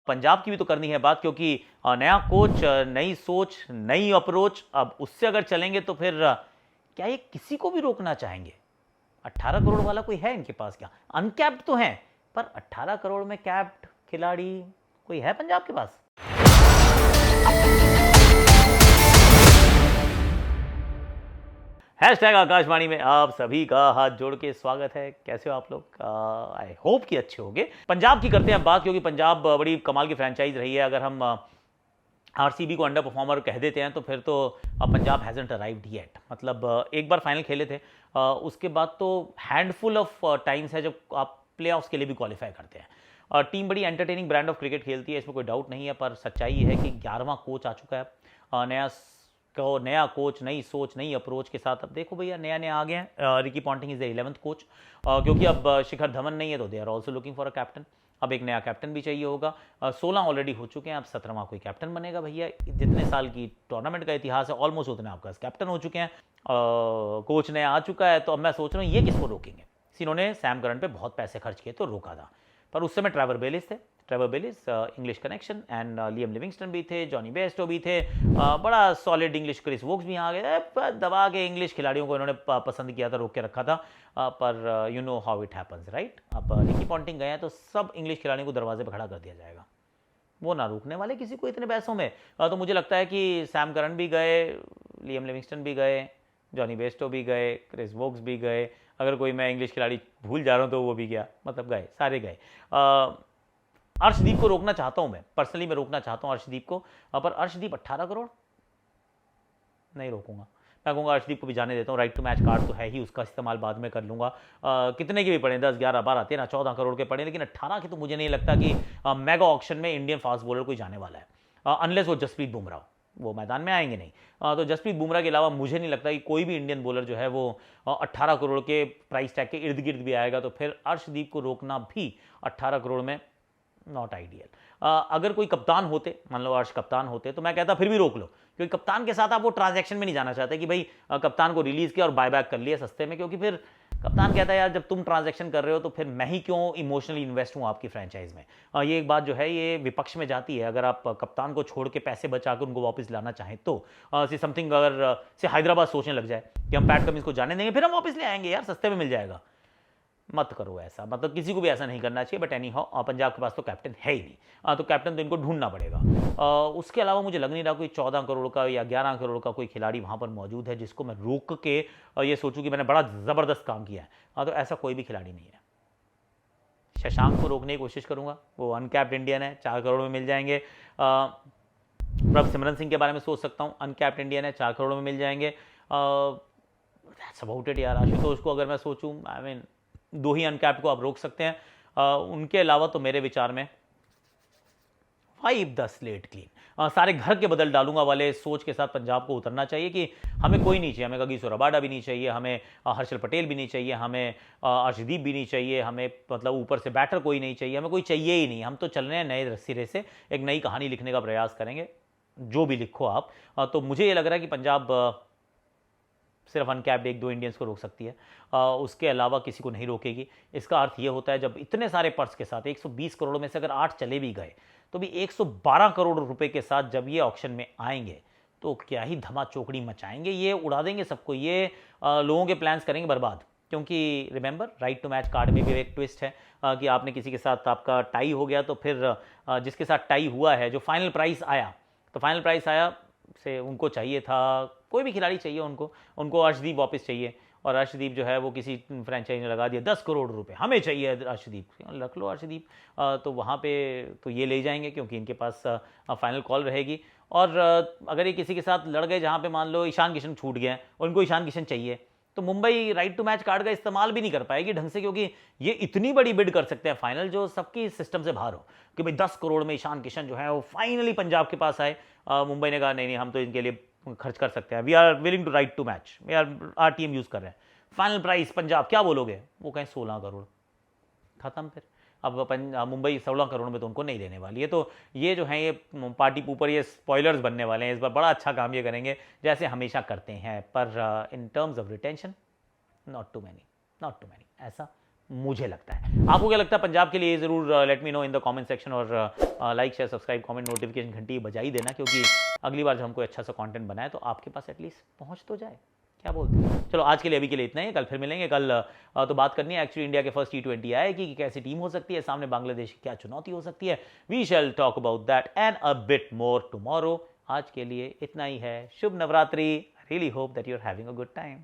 पंजाब की भी तो करनी है बात, क्योंकि नया कोच, नई सोच, नई अप्रोच। अब उससे अगर चलेंगे तो फिर क्या ये किसी को भी रोकना चाहेंगे? 18 करोड़ वाला कोई है इनके पास क्या? अनकैप्ड तो हैं, पर 18 करोड़ में कैप्ड खिलाड़ी कोई है पंजाब के पास? हैशटैग आकाशवाणी में आप सभी का हाथ जोड़ के स्वागत है। कैसे हो आप लोग? आई होप कि अच्छे होंगे। पंजाब की करते हैं बात, क्योंकि पंजाब बड़ी कमाल की फ्रेंचाइज रही है। अगर हम आरसीबी को अंडर परफॉर्मर कह देते हैं तो फिर तो पंजाब हैजंट अराइव्ड येट। मतलब एक बार फाइनल खेले थे, उसके बाद तो हैंडफुल ऑफ टाइम्स है जब आप प्ले ऑफ्स के लिए भी क्वालिफाई करते हैं। टीम बड़ी एंटरटेनिंग ब्रांड ऑफ क्रिकेट खेलती है, इसमें कोई डाउट नहीं है। पर सच्चाई है कि 11वां कोच आ चुका है। नया कोच, नई सोच, नई अप्रोच के साथ। अब देखो भैया, नया नया आ गए हैं। Ricky Ponting is the 11th coach, क्योंकि अब शिखर धवन नहीं है तो they are also looking for a captain. अब एक नया कैप्टन भी चाहिए होगा। 16 ऑलरेडी हो चुके हैं, अब 17वां कोई कैप्टन बनेगा भैया। जितने साल की टूर्नामेंट का इतिहास है, ऑलमोस्ट उतने आपका कैप्टन हो चुके हैं। कोच नया आ चुका है, तो अब मैं सोच रहा हूँ ये किसको रोकेंगे। इन्होंने सैम करन पे बहुत पैसे खर्च किए तो रोका था, पर उस समय ट्रेवर बेलिस थे। Trevor Bayliss, English connection, and Liam Livingstone भी थे, जॉनी बेस्टो भी थे। बड़ा सॉलिड इंग्लिश। क्रिस वोक्स भी आ गए, दबा के इंग्लिश खिलाड़ियों को इन्होंने पसंद किया था, रोक के रखा था। पर you know how it happens, right? अब रिकी पॉन्टिंग गए हैं तो सब इंग्लिश खिलाड़ियों को दरवाजे पर खड़ा कर दिया जाएगा। वो ना रोकने वाले किसी को इतने पैसों में। तो मुझे लगता है कि सैम करन भी गए, लियम लिविंगस्टन भी गए, जॉनी बेस्टो भी गए, क्रिस वोक्स भी गए। अगर कोई मैं इंग्लिश खिलाड़ी भूल जा रहा हूँ तो वो भी गया, मतलब गए, सारे गए। अर्शदीप को रोकना चाहता हूं मैं, पर्सनली मैं रोकना चाहता हूं अर्शदीप को। पर अर्शदीप 18 करोड़ नहीं रोकूंगा। मैं कहूँगा अर्शदीप को भी जाने देता हूँ। राइट टू मैच कार्ड तो है ही, उसका इस्तेमाल बाद में कर लूँगा। कितने के भी पड़े, 10, 11, 12, 13, 14 करोड़ के पड़े, लेकिन 18 के तो मुझे नहीं लगता कि मेगा ऑक्शन में इंडियन फास्ट बॉलर कोई जाने वाला है, अनलेस वो जसप्रीत बुमराह, वो मैदान में आएंगे नहीं। तो जसप्रीत बुमराह के अलावा मुझे नहीं लगता कि कोई भी इंडियन बॉलर जो है वो 18 करोड़ के प्राइस टैग के इर्द गिर्द भी आएगा। तो फिर अर्शदीप को रोकना भी 18 करोड़ में नॉट आइडियल। अगर कोई कप्तान होते, मान लो अर्श कप्तान होते, तो मैं कहता फिर भी रोक लो, क्योंकि कप्तान के साथ आप वो ट्रांजैक्शन में नहीं जाना चाहते कि भाई कप्तान को रिलीज किया और बायबैक कर लिया सस्ते में, क्योंकि फिर कप्तान कहता है यार जब तुम ट्रांजैक्शन कर रहे हो तो फिर मैं ही क्यों इमोशनली इन्वेस्ट हूं आपकी फ्रेंचाइज में। ये एक बात जो है ये विपक्ष में जाती है। अगर आप कप्तान को छोड़ के पैसे बचा कर उनको वापस लाना चाहें तो समथिंग, अगर से हैदराबाद सोचने लग जाए कि हम पैट कमिंस को जाने देंगे फिर हम वापस ले आएंगे, यार सस्ते में मिल जाएगा। मत करो ऐसा, मतलब किसी को भी ऐसा नहीं करना चाहिए। बट एनी हाउ पंजाब के पास तो कैप्टन है ही नहीं, तो कैप्टन तो इनको ढूंढना पड़ेगा। उसके अलावा मुझे लग नहीं रहा कोई 14 करोड़ का या 11 करोड़ का कोई खिलाड़ी वहां पर मौजूद है जिसको मैं रोक के ये सोचूं कि मैंने बड़ा ज़बरदस्त काम किया है। तो ऐसा कोई भी खिलाड़ी नहीं है। शशांक को रोकने की कोशिश करूंगा, वो अनकैप्ड इंडियन है, 4 करोड़ में मिल जाएंगे। प्रभ सिमरन सिंह के बारे में सोच सकता हूँ, अनकैप्ड इंडियन है, 4 करोड़ में मिल जाएंगे। दैट्स अबाउट इट यार। आशुतोष को अगर मैं सोचूं, आई मीन 2 ही अनकैप्ड को आप रोक सकते हैं। उनके अलावा तो मेरे विचार में वाइप द स्लेट क्लीन, सारे घर के बदल डालूंगा वाले सोच के साथ पंजाब को उतरना चाहिए कि हमें कोई नहीं चाहिए। हमें कगिसो रबाडा भी नहीं चाहिए, हमें हर्षल पटेल भी नहीं चाहिए, हमें अर्शदीप भी नहीं चाहिए, हमें मतलब ऊपर से बैटर कोई नहीं चाहिए, हमें कोई चाहिए ही नहीं। हम तो चल रहे हैं नए सिरे से, एक नई कहानी लिखने का प्रयास करेंगे, जो भी लिखो आप। तो मुझे ये लग रहा है कि पंजाब सिर्फ अनकैप्ड 1-2 इंडियंस को रोक सकती है, उसके अलावा किसी को नहीं रोकेगी। इसका अर्थ ये होता है जब इतने सारे पर्स के साथ 120 करोड़ में से अगर 8 चले भी गए तो भी 112 करोड़ रुपए के साथ जब ये ऑक्शन में आएंगे तो क्या ही धमा चौकड़ी मचाएंगे, ये उड़ा देंगे सबको, ये लोगों के प्लान्स करेंगे बर्बाद। क्योंकि remember, right to match card में भी एक ट्विस्ट है कि आपने किसी के साथ आपका टाई हो गया तो फिर जिसके साथ टाई हुआ है, जो फाइनल प्राइस आया, तो फाइनल प्राइस आया से उनको चाहिए था, कोई भी खिलाड़ी चाहिए उनको अर्शदीप वापस चाहिए, और अर्शदीप जो है वो किसी फ्रेंचाइज ने लगा दिया 10 करोड़ रुपए हमें चाहिए अर्शदीप, रख लो अर्शदीप। तो वहाँ पे तो ये ले जाएंगे क्योंकि इनके पास फाइनल कॉल रहेगी। और अगर ये किसी के साथ लड़ गए जहाँ पे मान लो ईशान किशन छूट गए और उनको ईशान किशन चाहिए, तो Mumbai right to match card का इस्तेमाल भी नहीं कर पाएगी ढंग से, क्योंकि ये इतनी बड़ी बिड कर सकते हैं फाइनल जो सबकी सिस्टम से बाहर हो कि भाई 10 करोड़ में ईशान किशन जो है वो फाइनली पंजाब के पास आए। मुंबई ने कहा नहीं हम तो इनके लिए खर्च कर सकते हैं, we are willing to right to match, we are RTM use कर रहे हैं, फाइनल प्राइस पंजाब क्या बोलोगे, वो कहें 16 करोड़, खत्म। फिर अब मुंबई 16 करोड़ में तो उनको नहीं देने वाली है। तो ये जो है ये पार्टी ऊपर ये स्पॉयलर्स बनने वाले हैं, इस बार बड़ा अच्छा काम ये करेंगे जैसे हमेशा करते हैं। पर in terms of retention not too many, ऐसा मुझे लगता है। आपको क्या लगता है पंजाब के लिए? जरूर let me know in the comment section, और like share subscribe comment notification घंटी बजा ही देना, क्योंकि अगली बार जब हम कोई अच्छा सा कंटेंट बनाए तो आपके पास एटलीस्ट पहुंच तो जाए। क्या बोलते हैं? चलो आज के लिए अभी के लिए इतना ही, कल फिर मिलेंगे। कल तो बात करनी है एक्चुअली इंडिया के फर्स्ट T20 आएगी कि कैसी टीम हो सकती है, सामने बांग्लादेश की क्या चुनौती हो सकती है। We shall talk about that and a bit more tomorrow. आज के लिए इतना ही है। शुभ Navratri. Really hope that you are having a good time.